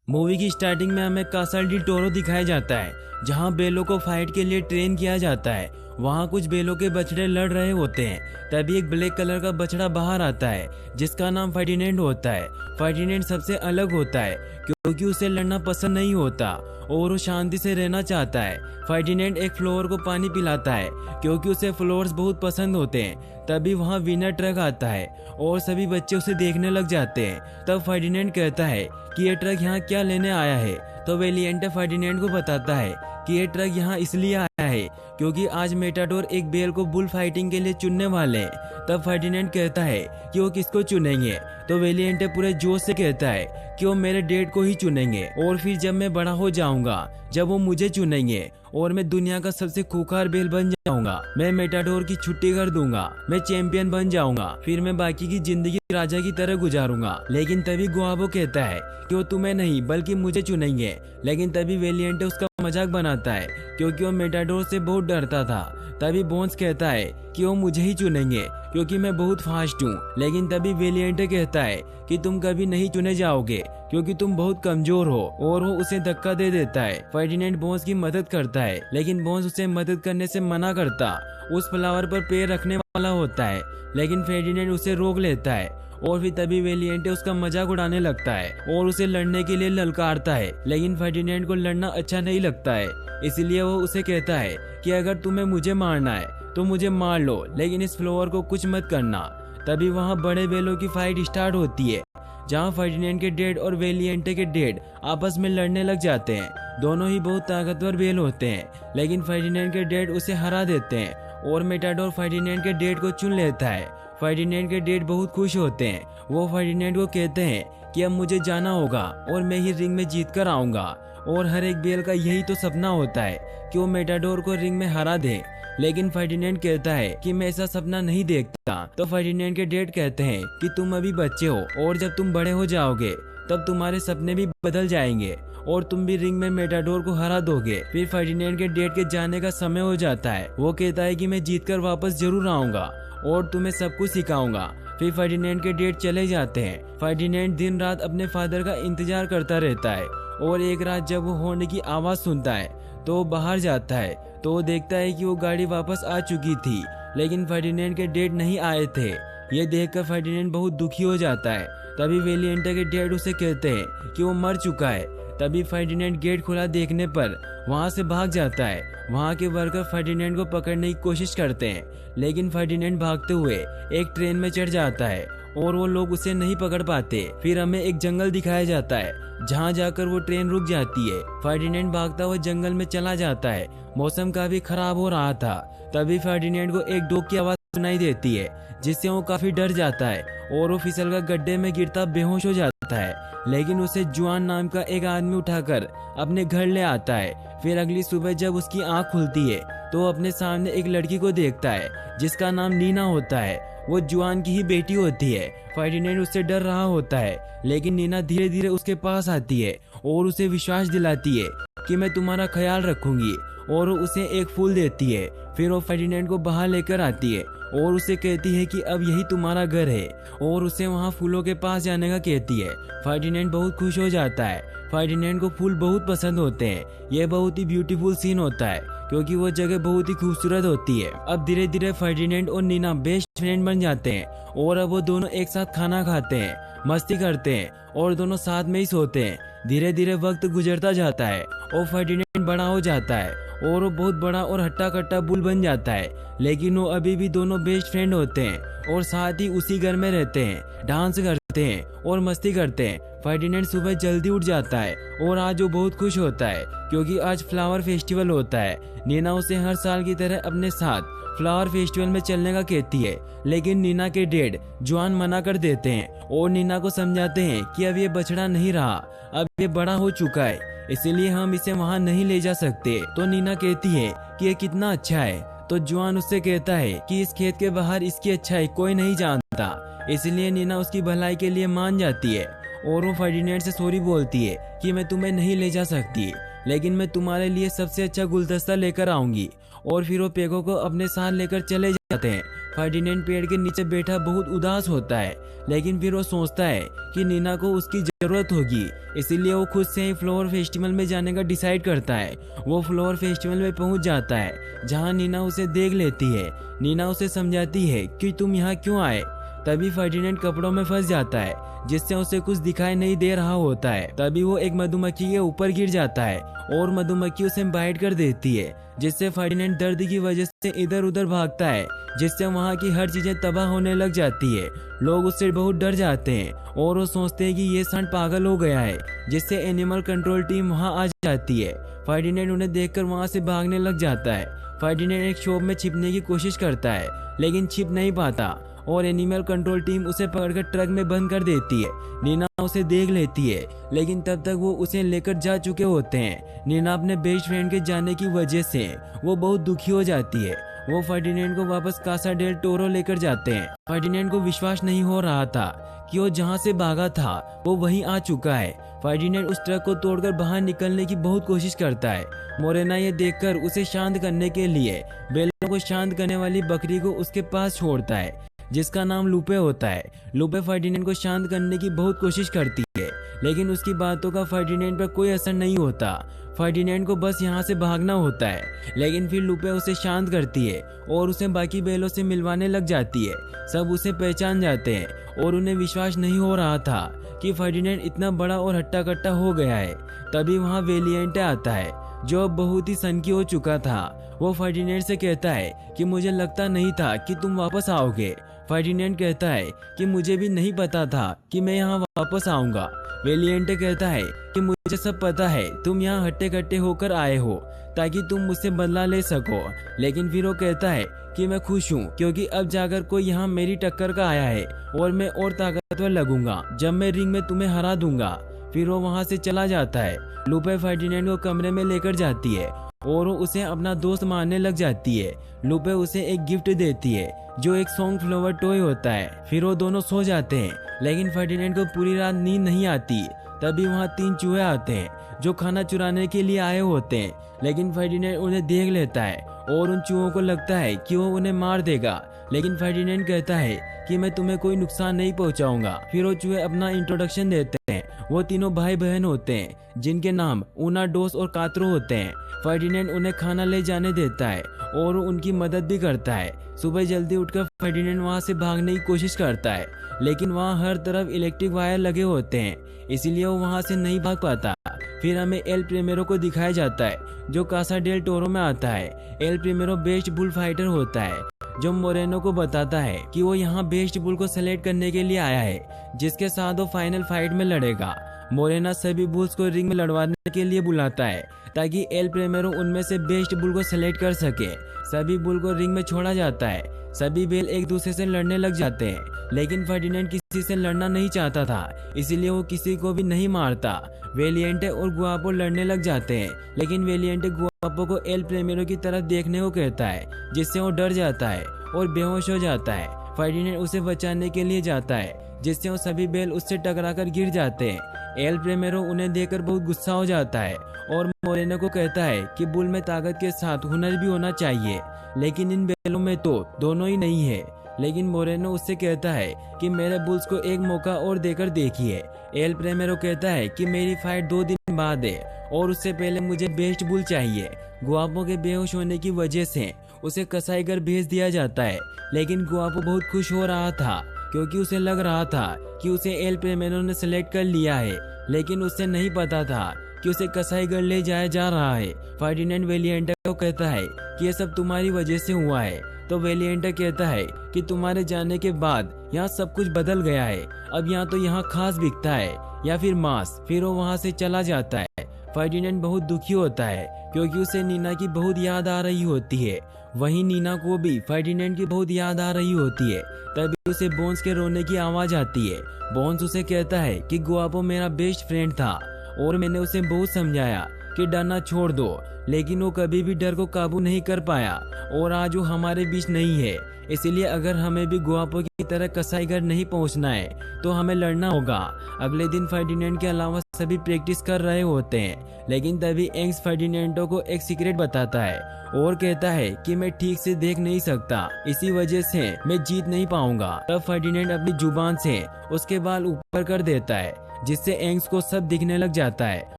Movie की starting में हमें कासल डी टोरो दिखाया जाता है, जहां बेलों को फाइट के लिए ट्रेन किया जाता है। वहां कुछ बेलों के बछड़े लड़ रहे होते हैं, तभी एक ब्लैक कलर का बछड़ा बाहर आता है जिसका नाम फर्डिनेंड होता है। फर्डिनेंड सबसे अलग होता है क्योंकि उसे लड़ना पसंद नहीं होता और वो शांति से रहना चाहता है। फर्डिनेंड एक फ्लोवर को पानी पिलाता है क्योंकि उसे फ्लोवर्स बहुत पसंद होते हैं। तभी वहाँ विनर ट्रक आता है और सभी बच्चे उसे देखने लग जाते हैं। तब फर्डिनेंड कहता है कि ये ट्रक यहाँ क्या लेने आया है। तो वेलिएंटे फर्डिनेंड को बताता है कि ये ट्रक यहाँ इसलिए आया है क्योंकि आज मेटाडोर एक बेल को बुल फाइटिंग के लिए चुनने वाले हैं। तब फर्डिनेंड कहता है कि वो किसको चुनेंगे। तो वेलिएंटे पूरे जोश से कहता है कि वो मेरे डैड को ही चुनेंगे और फिर जब मैं बड़ा हो जाऊंगा, जब वो मुझे चुनेंगे और मैं दुनिया का सबसे खूंखार बेल बन जाऊंगा, मैं मेटाडोर की छुट्टी कर दूंगा, मैं चैंपियन बन जाऊंगा, फिर मैं बाकी की जिंदगी राजा की तरह गुजारूंगा। लेकिन तभी गुआबो कहता है कि वो तुम्हें नहीं बल्कि मुझे चुनेंगे। लेकिन तभी वेलिएंटे उसका मजाक बनाता है क्योंकि वो मेटाडोर से बहुत डरता था। तभी बोन्स कहता है कि वो मुझे ही चुनेंगे क्योंकि मैं बहुत फास्ट हूँ। लेकिन तभी वेलिएंटे कहता है कि तुम कभी नहीं चुने जाओगे क्योंकि तुम बहुत कमजोर हो, और वो उसे धक्का दे देता है। फर्डिनेंड बोन्स की मदद करता है लेकिन बोन्स उसे मदद करने से मना करता। उस फ्लावर पर पैर रखने वाला होता है लेकिन फर्डिनेंड उसे रोक लेता है और फिर तभी वेलिएंटे उसका मजाक उड़ाने लगता है और उसे लड़ने के लिए ललकारता है। लेकिन फर्डिनेंड को लड़ना अच्छा नहीं लगता है, इसलिए वो उसे कहता है कि अगर तुम्हें मुझे मारना है तो मुझे मार लो, लेकिन इस फ्लोवर को कुछ मत करना। तभी वहाँ बड़े बेलों की फाइट स्टार्ट होती है जहाँ फर्डिनेंड के डैड और वेलिएंटे के डैड आपस में लड़ने लग जाते हैं। दोनों ही बहुत ताकतवर बेल होते हैं लेकिन फर्डिनेंड के डैड उसे हरा देते हैं और मेटाडोर फर्डिनेंड के डैड को चुन लेता है। फर्डिनेंड के डैड बहुत खुश होते हैं। वो फर्डिनेंड को कहते हैं कि अब मुझे जाना होगा और मैं ही रिंग में जीत कर आऊंगा, और हर एक बेल का यही तो सपना होता है कि वो मेटाडोर को रिंग में हरा दे। लेकिन फर्डिनेंड कहता है कि मैं ऐसा सपना नहीं देखता। तो फर्डिनेंड के डैड कहते हैं कि तुम अभी बच्चे हो और जब तुम बड़े हो जाओगे तब तुम्हारे सपने भी बदल जाएंगे और तुम भी रिंग में मेटाडोर को हरा दोगे। फिर फर्डिनेंड के डैड के जाने का समय हो जाता है। वो कहता है कि मैं जीतकर वापस जरूर आऊंगा और तुम्हें सब कुछ सिखाऊंगा। फिर फर्डिनेंड के डैड चले जाते हैं। फर्डिनेंड दिन रात अपने फादर का इंतजार करता रहता है और एक रात जब वो हॉर्न की आवाज सुनता है तो वो बाहर जाता है तो वो देखता है कि वो गाड़ी वापस आ चुकी थी लेकिन फर्डिनेंड के डैड नहीं आए थे। ये देखकर फर्डिनेंड बहुत दुखी हो जाता है। तभी वेलिएंटे के डैड उसे कहते हैं कि वो मर चुका है। तभी फर्डिनेंड गेट खुला देखने पर वहां से भाग जाता है। वहां के वर्कर फर्डिनेंड को पकड़ने की कोशिश करते हैं लेकिन फर्डिनेंड भागते हुए एक ट्रेन में चढ़ जाता है और वो लोग उसे नहीं पकड़ पाते। फिर हमें एक जंगल दिखाया जाता है जहां जाकर वो ट्रेन रुक जाती है। फर्डिनेंड भागता हुआ जंगल में चला जाता है। मौसम काफी खराब हो रहा था। तभी फर्डिनेंड को एक डॉग की आवाज सुनाई देती है जिससे वो काफी डर जाता है और वो फिसलकर गड्ढे में गिरता बेहोश हो जाता है। लेकिन उसे जुआन नाम का एक आदमी उठाकर अपने घर ले आता है। फिर अगली सुबह जब उसकी आंख खुलती है तो वो अपने सामने एक लड़की को देखता है जिसका नाम नीना होता है। वो जुआन की ही बेटी होती है। फर्डिनेंड उससे डर रहा होता है लेकिन नीना धीरे धीरे उसके पास आती है और उसे विश्वास दिलाती है कि मैं तुम्हारा ख्याल रखूंगी, और उसे एक फूल देती है। फिर वो फर्डिनेंड को बाहर लेकर आती है और उसे कहती है कि अब यही तुम्हारा घर है, और उसे वहाँ फूलों के पास जाने का कहती है। फर्डिनेंड बहुत खुश हो जाता है। फर्डिनेंड को फूल बहुत पसंद होते हैं। ये बहुत ही ब्यूटीफुल सीन होता है क्योंकि वो जगह बहुत ही खूबसूरत होती है। अब धीरे धीरे फर्डिनेंड और नीना बेस्ट फ्रेंड बन जाते हैं और अब वो दोनों एक साथ खाना खाते हैं, मस्ती करते हैं और दोनों साथ में ही सोते हैं। धीरे धीरे वक्त गुजरता जाता है और फर्डिनेंड बड़ा हो जाता है और वो बहुत बड़ा और हट्टा कट्टा बुल बन जाता है। लेकिन वो अभी भी दोनों बेस्ट फ्रेंड होते हैं और साथ ही उसी घर में रहते हैं, डांस करते हैं और मस्ती करते हैं। फर्डिनेंड सुबह जल्दी उठ जाता है और आज वो बहुत खुश होता है क्योंकि आज फ्लावर फेस्टिवल होता है। नीना उसे हर साल की तरह अपने साथ फ्लावर फेस्टिवल में चलने का कहती है लेकिन नीना के डैड जुआन मना कर देते हैं और नीना को समझाते हैं कि अब ये बछड़ा नहीं रहा, अब ये बड़ा हो चुका है, इसीलिए हम इसे वहाँ नहीं ले जा सकते। तो नीना कहती है कि ये कितना अच्छा है। तो जुआन उससे कहता है कि इस खेत के बाहर इसकी अच्छाई कोई नहीं जानता, इसलिए नीना उसकी भलाई के लिए मान जाती है और वो फर्डिनेंड से सॉरी बोलती है कि मैं तुम्हें नहीं ले जा सकती लेकिन मैं तुम्हारे लिए सबसे अच्छा गुलदस्ता लेकर आऊंगी। और फिर वो पेगो को अपने साथ लेकर चले जाते हैं। फर्डिनेंड पेड़ के नीचे बैठा बहुत उदास होता है, लेकिन फिर वो सोचता है कि नीना को उसकी जरूरत होगी, इसीलिए वो खुद से ही फ्लावर फेस्टिवल में जाने का डिसाइड करता है। वो फ्लावर फेस्टिवल में पहुंच जाता है, जहां नीना उसे देख लेती है। नीना उसे समझाती है कि तुम यहाँ क्यों आए। तभी फर्डिनेंड कपड़ों में फंस जाता है, जिससे उसे कुछ दिखाई नहीं दे रहा होता है। तभी वो एक मधुमक्खी के ऊपर गिर जाता है और मधुमक्खी उसे बाइट कर देती है, जिससे फर्डिनेंड दर्द की वजह से इधर उधर भागता है, जिससे वहाँ की हर चीजें तबाह होने लग जाती है। लोग उससे बहुत डर जाते हैं और वो सोचते हैं कि ये सांड पागल हो गया है, जिससे एनिमल कंट्रोल टीम वहाँ आ जाती है। फर्डिनेंड उन्हें देखकर वहाँ से भागने लग जाता है। फर्डिनेंड एक शॉप में छिपने की कोशिश करता है, लेकिन छिप नहीं पाता और एनिमल कंट्रोल टीम उसे पकड़कर ट्रक में बंद कर देती है। नीना उसे देख लेती है, लेकिन तब तक वो उसे लेकर जा चुके होते हैं। नीना अपने बेस्ट फ्रेंड के जाने की वजह से वो बहुत दुखी हो जाती है। वो फर्डिनेंड को वापस कासा डेल टोरो लेकर जाते हैं। फर्डिनेंड को विश्वास नहीं हो रहा था कि वो जहाँ से भागा था वो वहीं आ चुका है। फर्डिनेंड उस ट्रक को तोड़कर बाहर निकलने की बहुत कोशिश करता है। मोरेना ये देखकर उसे शांत करने के लिए बेलों को शांत करने वाली बकरी को उसके पास छोड़ता है, जिसका नाम लूपे होता है। लूपे फर्डिनेंड को शांत करने की बहुत कोशिश करती है, लेकिन उसकी बातों का फर्डिनेंड पर कोई असर नहीं होता। फर्डिनेंड को बस यहाँ से भागना होता है, लेकिन फिर लूपे उसे शांत करती है और उसे बाकी बैलों से मिलवाने लग जाती है। सब उसे पहचान जाते हैं और उन्हें विश्वास नहीं हो रहा था कि फर्डिनेंड इतना बड़ा और हट्टा कट्टा हो गया है। तभी वहाँ वेलिएंटे आता है, जो अब बहुत ही सनकी हो चुका था। वो फर्डिनेंड से कहता है कि मुझे लगता नहीं था कि तुम वापस आओगे। फर्डिनेंड कहता है कि मुझे भी नहीं पता था कि मैं यहाँ वापस आऊंगा। वेलिएंटे कहता है कि मुझे सब पता है, तुम यहाँ हट्टे कट्टे होकर आए हो ताकि तुम मुझसे बदला ले सको। लेकिन फिर वो कहता है कि मैं खुश हूँ, क्योंकि अब जाकर कोई यहाँ मेरी टक्कर का आया है और मैं और ताकतवर लगूंगा जब मैं रिंग में तुम्हें हरा दूंगा। फिर वो वहाँ से चला जाता है। लूपे फर्डिनेंड को कमरे में लेकर जाती है और वो उसे अपना दोस्त मानने लग जाती है। लूपे उसे एक गिफ्ट देती है, जो एक सॉन्ग फ्लावर टॉय होता है। फिर वो दोनों सो जाते हैं, लेकिन फर्डिनेंड को पूरी रात नींद नहीं आती। तभी वहाँ 3 चूहे आते हैं, जो खाना चुराने के लिए आए होते हैं, लेकिन फर्डिनेंड उन्हें देख लेता है और उन चूहों को लगता है कि वो उन्हें मार देगा। लेकिन फर्डिनेंड कहता है कि मैं तुम्हें कोई नुकसान नहीं पहुंचाऊंगा। फिर वो चूहे अपना इंट्रोडक्शन देते हैं। वो तीनों भाई बहन होते हैं, जिनके नाम ऊना, डोस और कात्रो होते हैं। फर्डिनेंड उन्हें खाना ले जाने देता है और उनकी मदद भी करता है। सुबह जल्दी उठकर फर्डिनेंड वहाँ से भागने की कोशिश करता है, लेकिन वहाँ हर तरफ इलेक्ट्रिक वायर लगे होते हैं, इसीलिए वो वहाँ से नहीं भाग पाता। फिर हमें एल प्रीमेरो को दिखाया जाता है, जो कासा डेल टोरो में आता है। एल प्रीमेरो बेस्ट बुल फाइटर होता है, जो मोरेनो को बताता है कि वो यहाँ बेस्ट बुल को सेलेक्ट करने के लिए आया है, जिसके साथ वो फाइनल फाइट में लड़ेगा। मोरेना सभी बुल्स को रिंग में लड़वाने के लिए बुलाता है, ताकि एल प्रीमेरो उनमें से बेस्ट बुल को सेलेक्ट कर सके। सभी बुल को रिंग में छोड़ा जाता है। सभी बेल एक दूसरे से लड़ने लग जाते हैं, लेकिन फर्डिनेंड किसी से लड़ना नहीं चाहता था, इसीलिए वो किसी को भी नहीं मारता। वेलिएंटे और गुआपो लड़ने लग जाते हैं, लेकिन वेलिएंटे गुआपो को एल प्रीमेरो की तरफ देखने को कहता है, जिससे वो डर जाता है और बेहोश हो जाता है। फर्डिनेंड उसे बचाने के लिए जाता है, जिससे वो सभी बेल उससे टकराकर गिर जाते हैं। एल प्रीमेरो उन्हें देखकर बहुत गुस्सा हो जाता है और मोरेनो को कहता है कि बुल में ताकत के साथ हुनर भी होना चाहिए, लेकिन इन बेलों में तो दोनों ही नहीं है। लेकिन मोरेनो उससे कहता है कि मेरे बुल्स को एक मौका और देकर देखिए। एल प्रीमेरो कहता है कि मेरी फाइट 2 दिन बाद है और उससे पहले मुझे बेस्ट बुल चाहिए। गुआपो के बेहोश होने की वजह से उसे कसाईघर भेज दिया जाता है, लेकिन गुआपो बहुत खुश हो रहा था, क्योंकि उसे लग रहा था कि उसे एल प्रीमेरो ने सेलेक्ट कर लिया है, लेकिन उसे नहीं पता था कि उसे कसाईघर ले जाया जा रहा है। फर्डिनेंड वेलिएंटे को कहता है कि यह सब तुम्हारी वजह से हुआ है, तो वेलिएंटे कहता है कि तुम्हारे जाने के बाद यहाँ सब कुछ बदल गया है, अब यहाँ तो यहाँ खास बिकता है या फिर मांस। फिर वो वहाँ से चला जाता है। फर्डिनेंड बहुत दुखी होता है, क्योंकि उसे नीना की बहुत याद आ रही होती है। वहीं नीना को भी फर्डिनेंड की बहुत याद आ रही होती है। तभी उसे बोन्स के रोने की आवाज आती है। बोन्स उसे कहता है कि गुआपो मेरा बेस्ट फ्रेंड था और मैंने उसे बहुत समझाया कि डरना छोड़ दो, लेकिन वो कभी भी डर को काबू नहीं कर पाया और आज वो हमारे बीच नहीं है। इसीलिए अगर हमें भी गुआपो की तरह कसाईघर नहीं पहुंचना है तो हमें लड़ना होगा। अगले दिन फर्डिनेंड के अलावा सभी प्रैक्टिस कर रहे होते हैं, लेकिन तभी एंग्स फर्डिनेंडो को एक सीक्रेट बताता है और कहता है कि मैं ठीक से देख नहीं सकता, इसी वजह से मैं जीत नहीं पाऊंगा। तब फर्डिनेंड अपनी जुबान से उसके बाल ऊपर कर देता है, जिससे एंग्स को सब दिखने लग जाता है